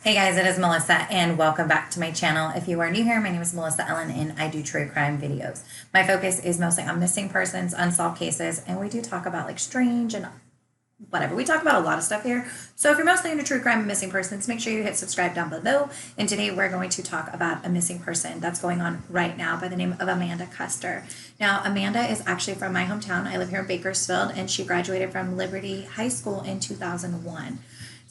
Hey guys, it is Melissa and welcome back to my channel. If you are new here, my name is Melissa Ellen and I do true crime videos. My focus is mostly on missing persons, unsolved cases, and we do talk about like strange and whatever. We talk about a lot of stuff here. So if you're mostly into true crime and missing persons, make sure you hit subscribe down below. And today we're going to talk about a missing person that's going on right now by the name of Amanda Custer. Now, Amanda is actually from my hometown. I live here in Bakersfield and she graduated from Liberty High School in 2001.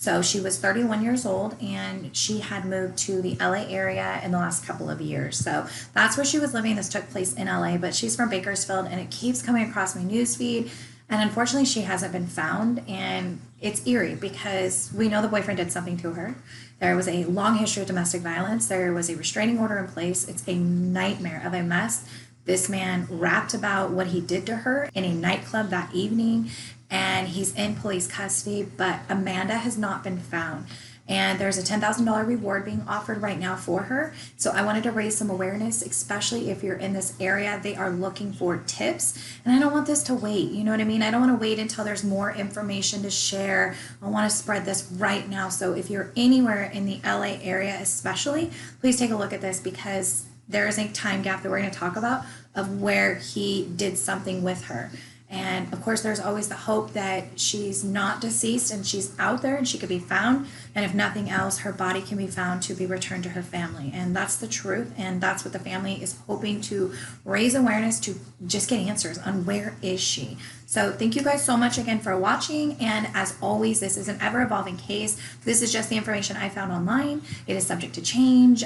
So she was 31 years old and she had moved to the LA area in the last couple of years. So that's where she was living. This took place in LA, but she's from Bakersfield and it keeps coming across my newsfeed. And unfortunately, she hasn't been found. And it's eerie because we know the boyfriend did something to her. There was a long history of domestic violence. There was a restraining order in place. It's a nightmare of a mess. This man rapped about what he did to her in a nightclub that evening, and he's in police custody, but Amanda has not been found. And there's a $10,000 reward being offered right now for her. So I wanted to raise some awareness, especially if you're in this area. They are looking for tips. And I don't want this to wait. You know what I mean? I don't want to wait until there's more information to share. I want to spread this right now. So if you're anywhere in the LA area especially, please take a look at this because there is a time gap that we're going to talk about of where he did something with her. And of course, there's always the hope that she's not deceased and she's out there and she could be found. And if nothing else, her body can be found to be returned to her family. And that's the truth. And that's what the family is hoping to raise awareness to just get answers on where is she. So thank you guys so much again for watching. And as always, this is an ever evolving case. This is just the information I found online. It is subject to change.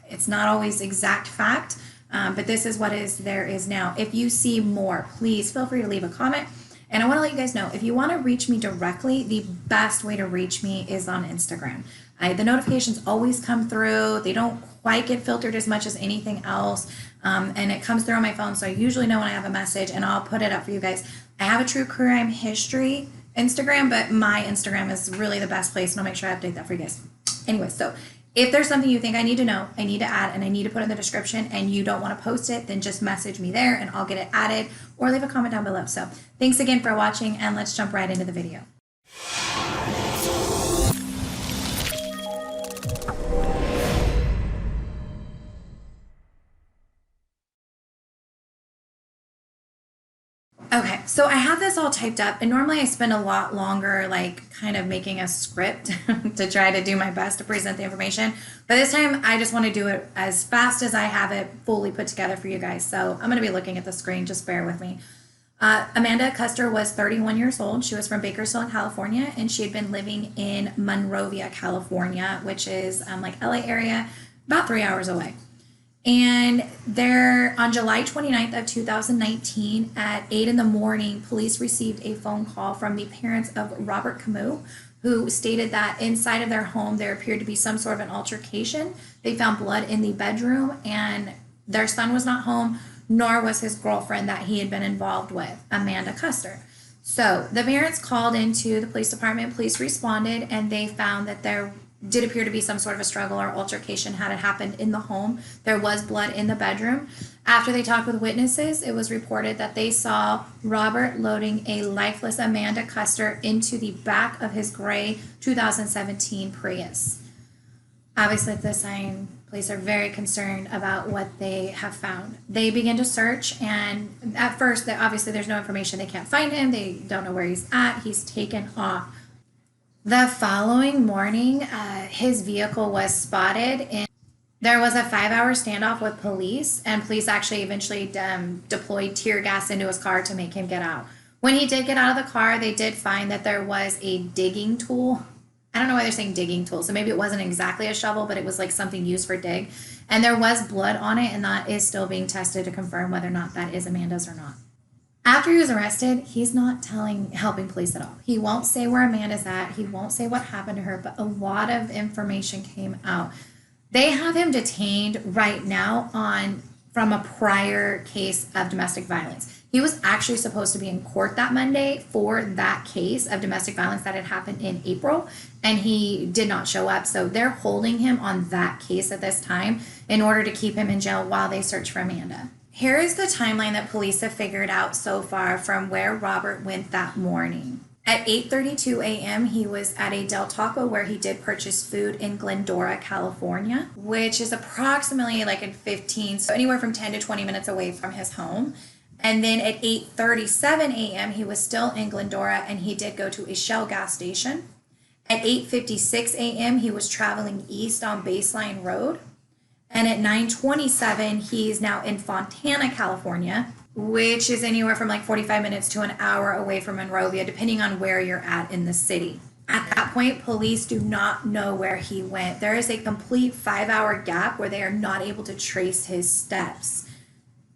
It's not always exact fact. But this is what there is now. If you see more, please feel free to leave a comment. And I want to let you guys know, if you want to reach me directly, the best way to reach me is on Instagram. The notifications always come through. They don't quite get filtered as much as anything else. And it comes through on my phone, so I usually know when I have a message, and I'll put it up for you guys. I have a true crime history Instagram, but my Instagram is really the best place, and I'll make sure I update that for you guys. Anyway, so if there's something you think I need to know, I need to add, and I need to put in the description, and you don't want to post it, then just message me there and I'll get it added, or leave a comment down below. So thanks again for watching, and let's jump right into the video. Okay, so I have this all typed up, and normally I spend a lot longer like kind of making a script to try to do my best to present the information. But this time I just want to do it as fast as I have it fully put together for you guys. So I'm going to be looking at the screen, just bear with me. Amanda Custer was 31 years old. She was from Bakersfield, California, and she had been living in Monrovia, California, which is like LA area, about 3 hours away. And there, on July 29th of 2019 at 8 in the morning, police received a phone call from the parents of Robert Camou, who stated that inside of their home there appeared to be some sort of an altercation. They found blood in the bedroom, and their son was not home, nor was his girlfriend that he had been involved with, Amanda Custer. So the parents called into the police department. Police responded, and they found that there did appear to be some sort of a struggle or altercation had it happened in the home. There was blood in the bedroom. After they talked with witnesses, it was reported that they saw Robert loading a lifeless Amanda Custer into the back of his gray 2017 Prius. Obviously, at this time, police are very concerned about what they have found. They begin to search, and at first, obviously, there's no information. They can't find him. They don't know where he's at. He's taken off. The following morning, his vehicle was spotted, and there was a 5-hour standoff with police, and police actually eventually deployed tear gas into his car to make him get out. When he did get out of the car, they did find that there was a digging tool. I don't know why they're saying digging tool, so maybe it wasn't exactly a shovel, but it was like something used for dig. And there was blood on it, and that is still being tested to confirm whether or not that is Amanda's or not. After he was arrested, he's not helping police at all. He won't say where Amanda's at. He won't say what happened to her, but a lot of information came out. They have him detained right now from a prior case of domestic violence. He was actually supposed to be in court that Monday for that case of domestic violence that had happened in April, and he did not show up. So they're holding him on that case at this time in order to keep him in jail while they search for Amanda. Here is the timeline that police have figured out so far from where Robert went that morning. At 8:32 a.m., he was at a Del Taco where he did purchase food in Glendora, California, which is approximately like in 15, so anywhere from 10 to 20 minutes away from his home. And then at 8:37 a.m., he was still in Glendora and he did go to a Shell gas station. At 8:56 a.m., he was traveling east on Baseline Road. And at 9:27, he's now in Fontana, California, which is anywhere from like 45 minutes to an hour away from Monrovia, depending on where you're at in the city. At that point, police do not know where he went. There is a complete 5-hour gap where they are not able to trace his steps.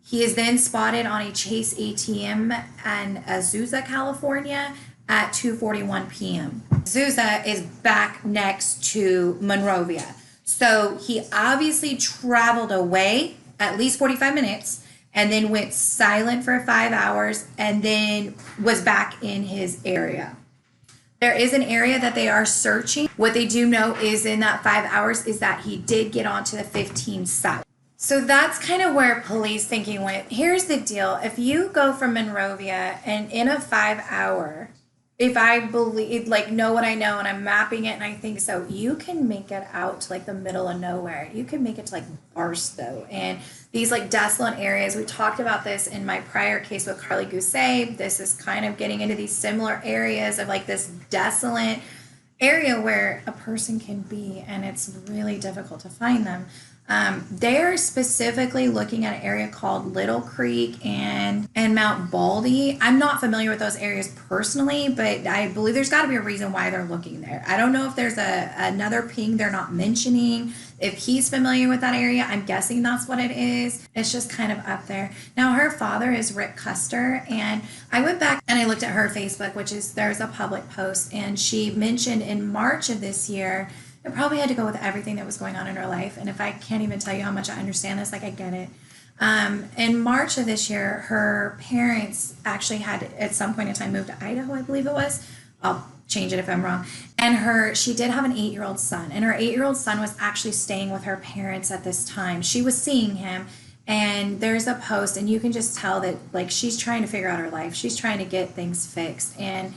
He is then spotted on a Chase ATM in Azusa, California at 2:41 p.m. Azusa is back next to Monrovia. So he obviously traveled away at least 45 minutes and then went silent for 5 hours and then was back in his area. There is an area that they are searching. What they do know is in that 5 hours is that he did get onto the 15 South. So that's kind of where police thinking went. Here's the deal. If you go from Monrovia and in a 5 hour, if I believe, like, know what I know and I'm mapping it and I think so, you can make it out to like the middle of nowhere. You can make it to like Barstow and these like desolate areas. We talked about this in my prior case with Carly Gousset. This is kind of getting into these similar areas of like this desolate area where a person can be, and it's really difficult to find them. They're specifically looking at an area called Little Creek and Mount Baldy. I'm not familiar with those areas personally, but I believe there's got to be a reason why they're looking there. I don't know if there's another ping they're not mentioning. If he's familiar with that area, I'm guessing that's what it is. It's just kind of up there. Now, her father is Rick Custer, and I went back and I looked at her Facebook, which is, there's a public post, and she mentioned in March of this year, it probably had to go with everything that was going on in her life. And if I can't even tell you how much I understand this, like, I get it. In March of this year, her parents actually had at some point in time moved to Idaho, I believe it was. I'll change it if I'm wrong. And she did have an 8-year-old son, and her 8-year-old son was actually staying with her parents at this time. She was seeing him, and there's a post, and you can just tell that like she's trying to figure out her life. She's trying to get things fixed. And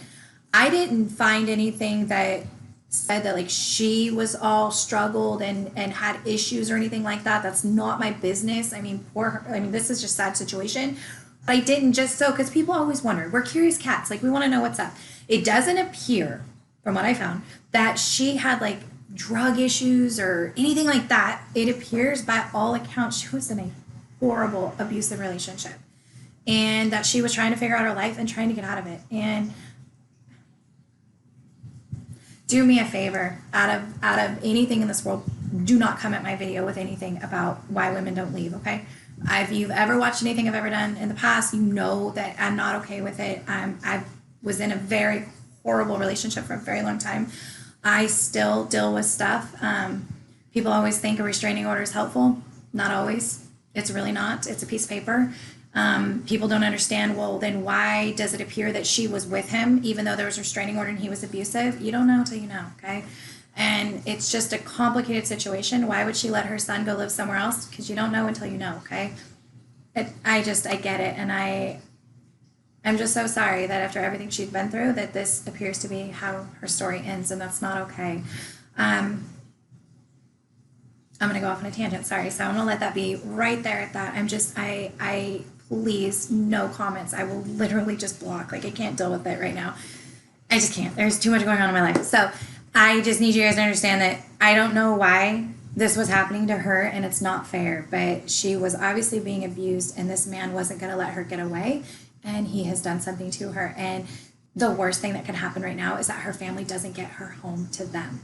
I didn't find anything that said that like she was all struggled and had issues or anything like that. That's not my business. I mean, poor her. I mean, this is just a sad situation. But I didn't just so, because people always wonder. We're curious cats. Like, we want to know what's up. It doesn't appear, from what I found, that she had like drug issues or anything like that. It appears by all accounts she was in a horrible abusive relationship, and that she was trying to figure out her life and trying to get out of it. And do me a favor, out of anything in this world, do not come at my video with anything about why women don't leave, okay? If you've ever watched anything I've ever done in the past, you know that I'm not okay with it. I was in a very horrible relationship for a very long time. I still deal with stuff. People always think a restraining order is helpful. Not always. It's really not. It's a piece of paper. People don't understand, well, then why does it appear that she was with him even though there was a restraining order and he was abusive? You don't know until you know, okay? And it's just a complicated situation. Why would she let her son go live somewhere else? Because you don't know until you know, okay? I get it, and I'm just so sorry that after everything she's been through that this appears to be how her story ends, and that's not okay. I'm going to go off on a tangent, sorry. So I'm going to let that be right there at that. I please, no comments. I will literally just block. Like, I can't deal with it right now. I just can't. There's too much going on in my life. So I just need you guys to understand that I don't know why this was happening to her, and it's not fair, but she was obviously being abused, and this man wasn't going to let her get away, and he has done something to her. And the worst thing that can happen right now is that her family doesn't get her home to them.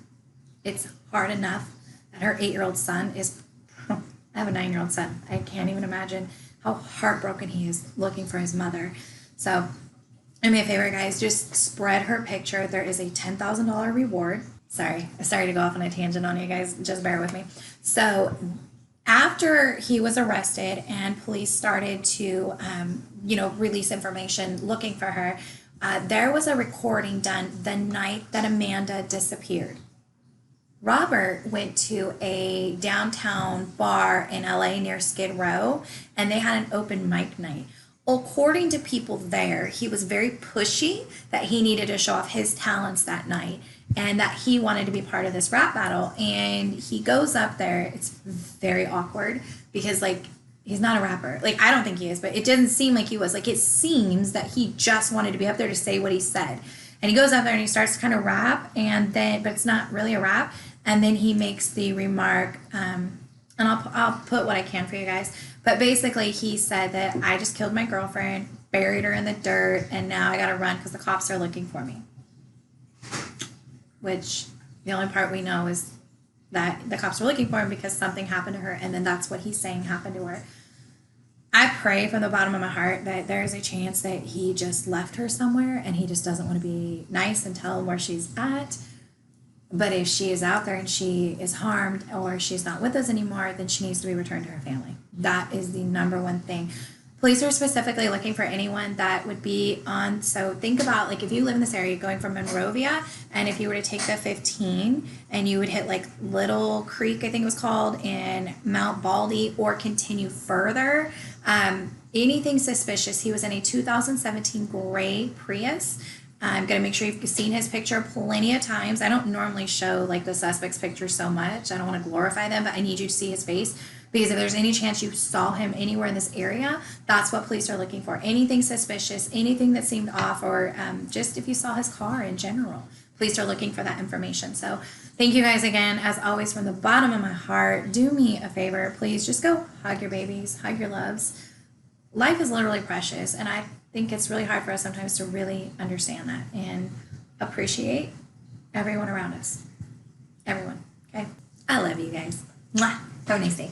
It's hard enough that her 8-year-old son is, I have a 9-year-old son. I can't even imagine how heartbroken he is looking for his mother. So do me a favor, guys, just spread her picture. There is a $10,000 reward. Sorry to go off on a tangent on you guys. Just bear with me. So after he was arrested and police started to, release information looking for her, there was a recording done the night that Amanda disappeared. Robert went to a downtown bar in LA near Skid Row, and they had an open mic night. according to people there, he was very pushy that he needed to show off his talents that night and that he wanted to be part of this rap battle. And he goes up there. It's very awkward because, like, he's not a rapper. Like, I don't think he is, but it didn't seem like he was. Like, it seems that he just wanted to be up there to say what he said. And he goes up there and he starts to kind of rap, and then, but it's not really a rap. And then he makes the remark, and I'll put what I can for you guys. But basically, he said that I just killed my girlfriend, buried her in the dirt, and now I got to run because the cops are looking for me. Which the only part we know is that the cops were looking for him because something happened to her, and then that's what he's saying happened to her. I pray from the bottom of my heart that there's a chance that he just left her somewhere and he just doesn't want to be nice and tell where she's at. But if she is out there and she is harmed or she's not with us anymore, then she needs to be returned to her family. That is the number one thing. Police are specifically looking for anyone that would be on, so think about, like, if you live in this area going from Monrovia, and if you were to take the 15 and you would hit like Little Creek, I think it was called, in Mount Baldy, or continue further, anything suspicious. He was in a 2017 gray Prius. I'm going to make sure you've seen his picture plenty of times. I don't normally show like the suspect's picture so much. I don't want to glorify them, but I need you to see his face. Because if there's any chance you saw him anywhere in this area, that's what police are looking for. Anything suspicious, anything that seemed off, or just if you saw his car in general. Police are looking for that information. So thank you guys again. As always, from the bottom of my heart, do me a favor. Please just go hug your babies, hug your loves. Life is literally precious, and I think it's really hard for us sometimes to really understand that and appreciate everyone around us. Everyone, okay? I love you guys. Mwah. Have a nice day.